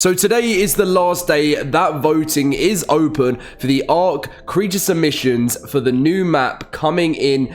So today is the last day that voting is open for the ARK creature submissions for the new map coming in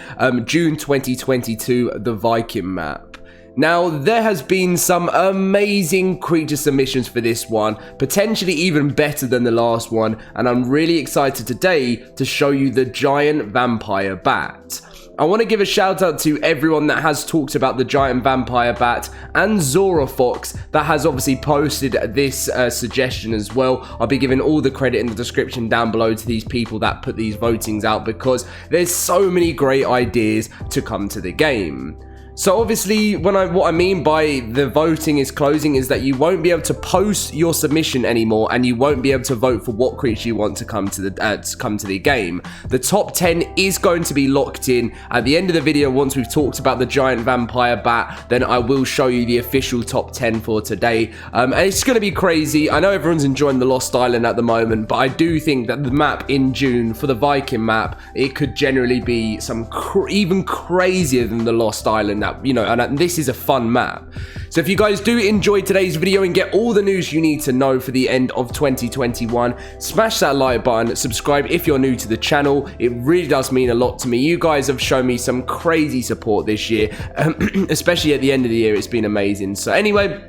June 2022, the Viking map. Now, there has been some amazing creature submissions for this one, potentially even better than the last one, and I'm really excited today to show you the giant vampire bat. I want to give a shout out to everyone that has talked about the giant vampire bat and Zora Fox that has obviously posted this suggestion as well. I'll be giving all the credit in the description down below to these people that put these votings out because there's so many great ideas to come to the game. So obviously, what I mean by the voting is closing is that you won't be able to post your submission anymore, and you won't be able to vote for what creature you want to come to the game. The top 10 is going to be locked in at the end of the video. Once we've talked about the giant vampire bat, then I will show you the official top 10 for today. And it's going to be crazy. I know everyone's enjoying the Lost Island at the moment, but I do think that the map in June for the Viking map, it could generally be some even crazier than the Lost Island. And this is a fun map. So if you guys do enjoy today's video and get all the news you need to know for the end of 2021, smash that like button, subscribe if you're new to the channel. It really does mean a lot to me. You guys have shown me some crazy support this year, especially at the end of the year. It's been amazing. So anyway,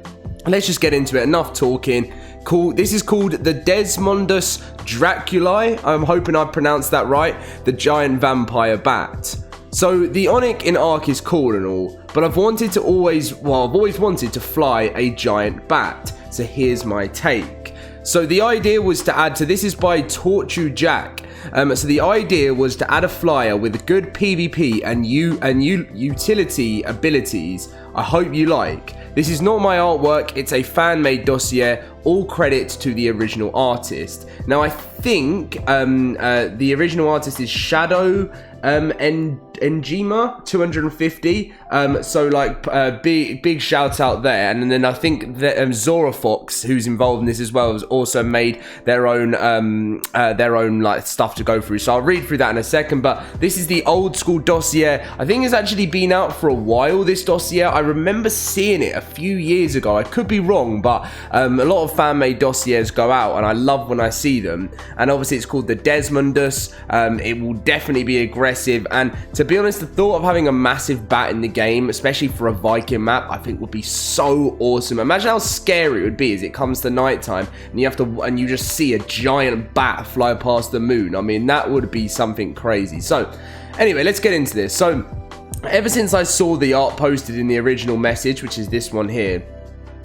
let's just get into it. Enough talking. Cool. This is called the Desmodus Draculae. I'm hoping I pronounced that right. The giant vampire bat. So the Onyx in ARK is cool and all, but I've always wanted to fly a giant bat. So here's my take. So the idea was to add to this is by Torchu Jack. So the idea was to add a flyer with good PvP and utility abilities. I hope you like. This is not my artwork, it's a fan-made dossier, all credit to the original artist. Now I think the original artist is Shadow Njima 250. So like big shout out there. And then I think that Zora Fox, who's involved in this as well, has also made their own like stuff to go through. So I'll read through that in a second. But this is the old school dossier. I think it's actually been out for a while, this dossier. I remember seeing it a few years ago. I could be wrong, but a lot of fan-made dossiers go out and I love when I see them. And obviously it's called the Desmodus. It will definitely be aggressive, and to be honest, the thought of having a massive bat in the game, especially for a Viking map, I think would be so awesome. Imagine how scary it would be as it comes to nighttime and you just see a giant bat fly past the moon. I mean, that would be something crazy. So anyway, let's get into this. So ever since I saw the art posted in the original message, which is this one here,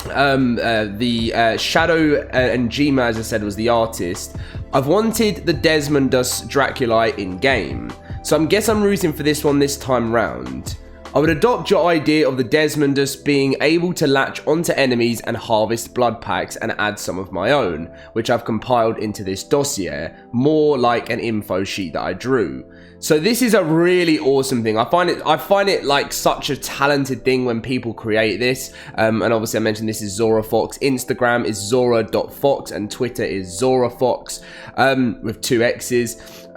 the Shadow Njima, as I said, was the artist. I've wanted the Desmodus Draculae in game, so I guess I'm rooting for this one this time round. I would adopt your idea of the Desmodus being able to latch onto enemies and harvest blood packs and add some of my own, which I've compiled into this dossier, more like an info sheet that I drew. So this is a really awesome thing. I find it like such a talented thing when people create this. And obviously I mentioned this is Zora Fox. Instagram is zora.fox and Twitter is ZoraFox with 2 X's.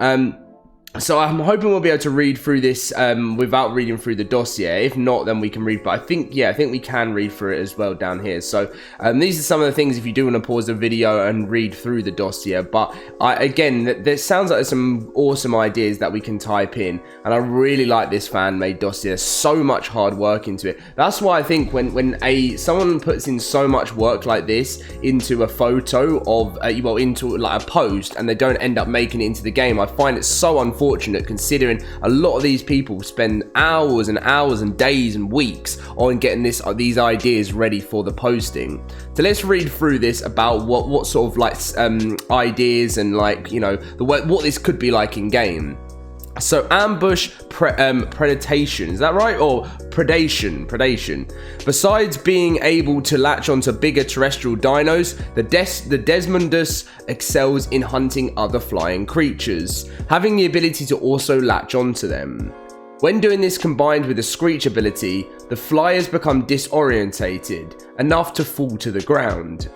So I'm hoping we'll be able to read through this without reading through the dossier. If not, then we can read. But I think we can read through it as well down here. So these are some of the things if you do want to pause the video and read through the dossier. But again, there sounds like there's some awesome ideas that we can type in. And I really like this fan-made dossier. There's so much hard work into it. That's why I think when someone puts in so much work like this into a photo of, into like a post, and they don't end up making it into the game, I find it so unfortunate, considering a lot of these people spend hours and hours and days and weeks on getting these ideas ready for the posting. So let's read through this about what sort of like ideas and like what this could be like in game. So ambush predation, is that right? Or predation. Besides being able to latch onto bigger terrestrial dinos, the Desmodus excels in hunting other flying creatures, having the ability to also latch onto them. When doing this combined with the screech ability, the flyers become disorientated enough to fall to the ground.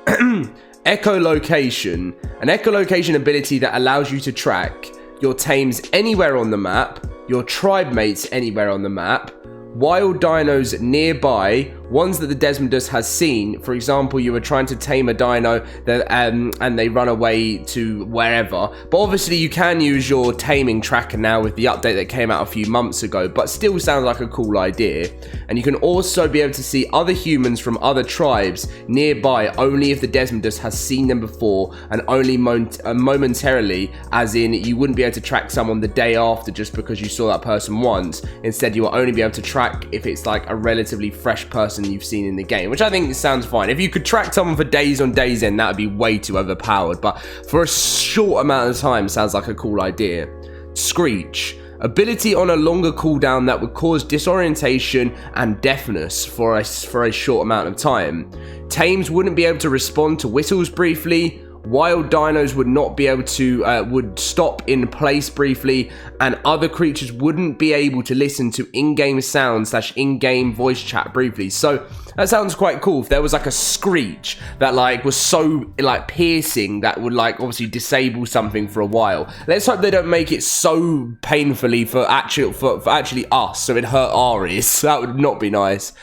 Echolocation, an echolocation ability that allows you to track your tames anywhere on the map, your tribe mates anywhere on the map, wild dinos nearby, ones that the Desmodus has seen. For example, you were trying to tame a dino that, and they run away to wherever. But obviously you can use your taming tracker now with the update that came out a few months ago, but still sounds like a cool idea. And you can also be able to see other humans from other tribes nearby only if the Desmodus has seen them before, and only momentarily, as in you wouldn't be able to track someone the day after just because you saw that person once. Instead, you will only be able to track if it's like a relatively fresh person you've seen in the game, which I think sounds fine. If you could track someone for days on days end, that would be way too overpowered, but for a short amount of time sounds like a cool idea. Screech. Ability on a longer cooldown that would cause disorientation and deafness for a short amount of time. Tames wouldn't be able to respond to whistles briefly. Wild dinos would not be able to, would stop in place briefly, and other creatures wouldn't be able to listen to in-game sounds / in-game voice chat briefly. So that sounds quite cool. If there was like a screech that like was so like piercing that would like obviously disable something for a while. Let's hope they don't make it so painfully for actually us, so it hurt our ears. That would not be nice.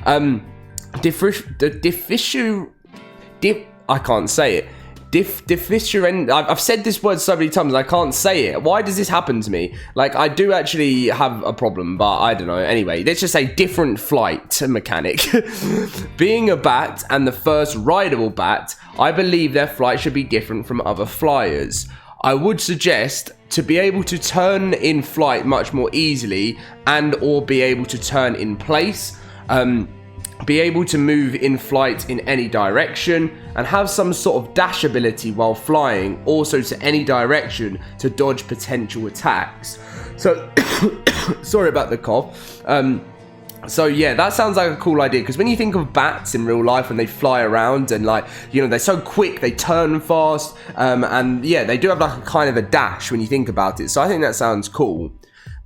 I can't say it. I've said this word so many times I can't say it. Why does this happen to me? Like, I do actually have a problem, but I don't know. Anyway, let's just say different flight mechanic. Being a bat and the first rideable bat, I believe their flight should be different from other flyers. I would suggest to be able to turn in flight much more easily and or be able to turn in place. Be able to move in flight in any direction, and have some sort of dash ability while flying, also to any direction to dodge potential attacks. So, sorry about the cough. So yeah, that sounds like a cool idea, because when you think of bats in real life and they fly around and like, you know, they're so quick, they turn fast, and yeah, they do have like a kind of a dash when you think about it. So I think that sounds cool.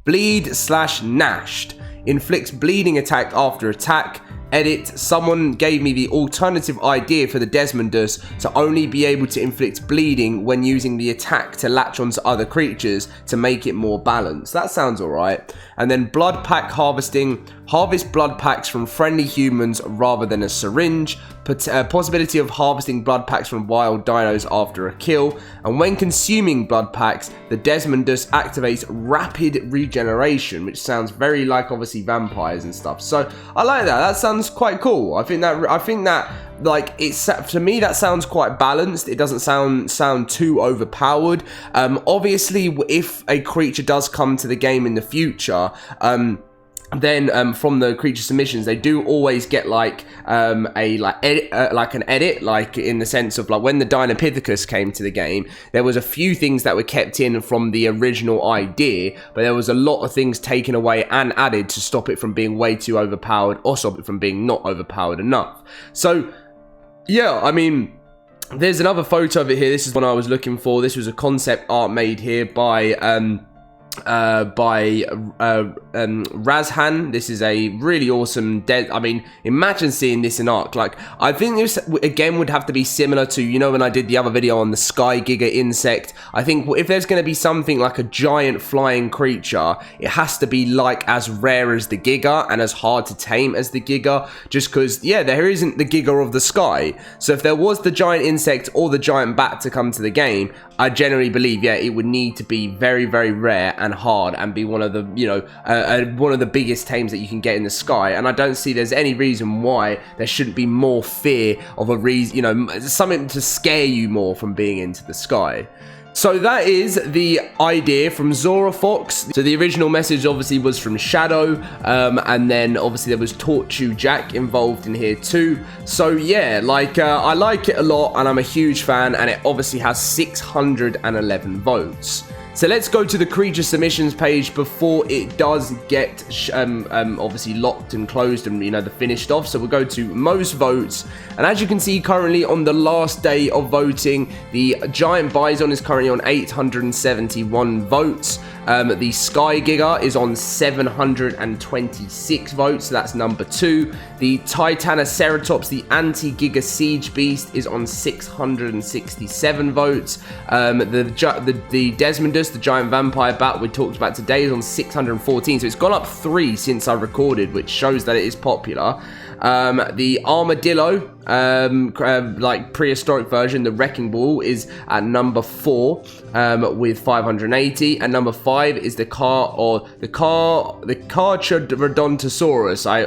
Bleed / gnashed. Inflicts bleeding attack after attack. Edit, someone gave me the alternative idea for the Desmodus to only be able to inflict bleeding when using the attack to latch onto other creatures to make it more balanced. That sounds alright. And then blood pack harvesting, harvest blood packs from friendly humans rather than a syringe. Possibility of harvesting blood packs from wild dinos after a kill. And when consuming blood packs, the Desmodus activates rapid regeneration, which sounds very like obviously vampires and stuff. So I like that. That sounds quite cool. I think that like, it's, to me that sounds quite balanced. It doesn't sound too overpowered. Obviously, if a creature does come to the game in the future, then from the creature submissions, they do always get like an edit, like in the sense of like when the Dinopithecus came to the game, there was a few things that were kept in from the original idea, but there was a lot of things taken away and added to stop it from being way too overpowered or stop it from being not overpowered enough. So yeah, I mean, there's another photo of it here. This is one I was looking for. This was a concept art made here by Razhan. This is a really awesome I mean, imagine seeing this in ARK. Like, I think this again would have to be similar to, you know, when I did the other video on the Sky Giga insect. I think if there's going to be something like a giant flying creature, it has to be like as rare as the Giga and as hard to tame as the Giga, just because, yeah, there isn't the Giga of the sky. So if there was the giant insect or the giant bat to come to the game, I generally believe, yeah, it would need to be very, very rare and hard and be one of the, you know, one of the biggest tames that you can get in the sky. And I don't see there's any reason why there shouldn't be more fear of a reason, you know, something to scare you more from being into the sky. So that is the idea from Zora Fox. So the original message obviously was from Shadow, and then obviously there was Torchu Jack involved in here too. So yeah, like I like it a lot and I'm a huge fan, and it obviously has 611 votes. So let's go to the creature submissions page before it does get obviously locked and closed and, you know, the finished off. So we'll go to most votes, and as you can see currently on the last day of voting, the Giant Bison is currently on 871 votes. The Sky Giga is on 726 votes, so that's number 2. The Titanoceratops, the Anti-Giga Siege Beast, is on 667 votes. The Desmodus, the giant vampire bat we talked about today, is on 614, so it's gone up 3 since I recorded, which shows that it is popular. The Armadillo, like prehistoric version, the Wrecking Ball, is at number 4 with 580, and number 5 is the Carcharodontosaurus. I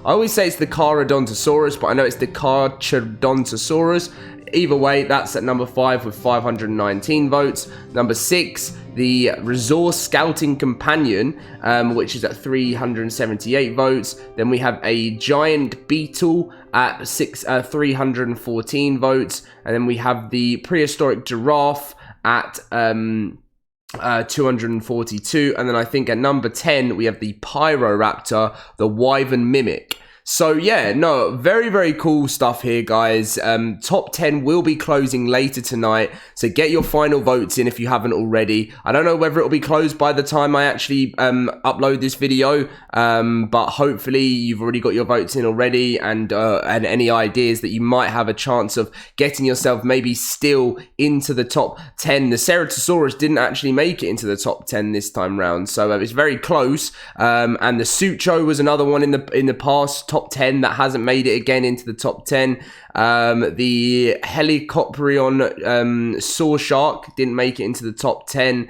always say it's the Charodontosaurus, but I know it's the Carcharodontosaurus. Either way, that's at number 5 with 519 votes. Number 6, the Resource Scouting Companion, which is at 378 votes. Then we have a Giant Beetle at 314 votes. And then we have the Prehistoric Giraffe at 242. And then I think at number 10, we have the Pyroraptor, the Wyvern Mimic. So yeah, no, very, very cool stuff here, guys. Top 10 will be closing later tonight, so get your final votes in if you haven't already. I don't know whether it'll be closed by the time I actually upload this video, but hopefully you've already got your votes in already, and any ideas that you might have a chance of getting yourself maybe still into the top 10. The Ceratosaurus didn't actually make it into the top 10 this time round, so it's very close. And the Sucho was another one in the past top 10 that hasn't made it again into the top 10. The Helicoprion Saw Shark didn't make it into the top 10.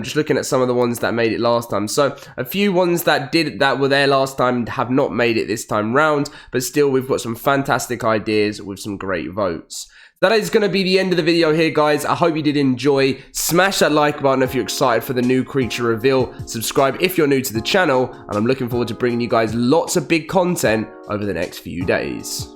Just looking at some of the ones that made it last time. So a few ones that were there last time have not made it this time round, but still we've got some fantastic ideas with some great votes. That is going to be the end of the video here, guys. I hope you did enjoy. Smash that like button if you're excited for the new creature reveal. Subscribe if you're new to the channel. And I'm looking forward to bringing you guys lots of big content over the next few days.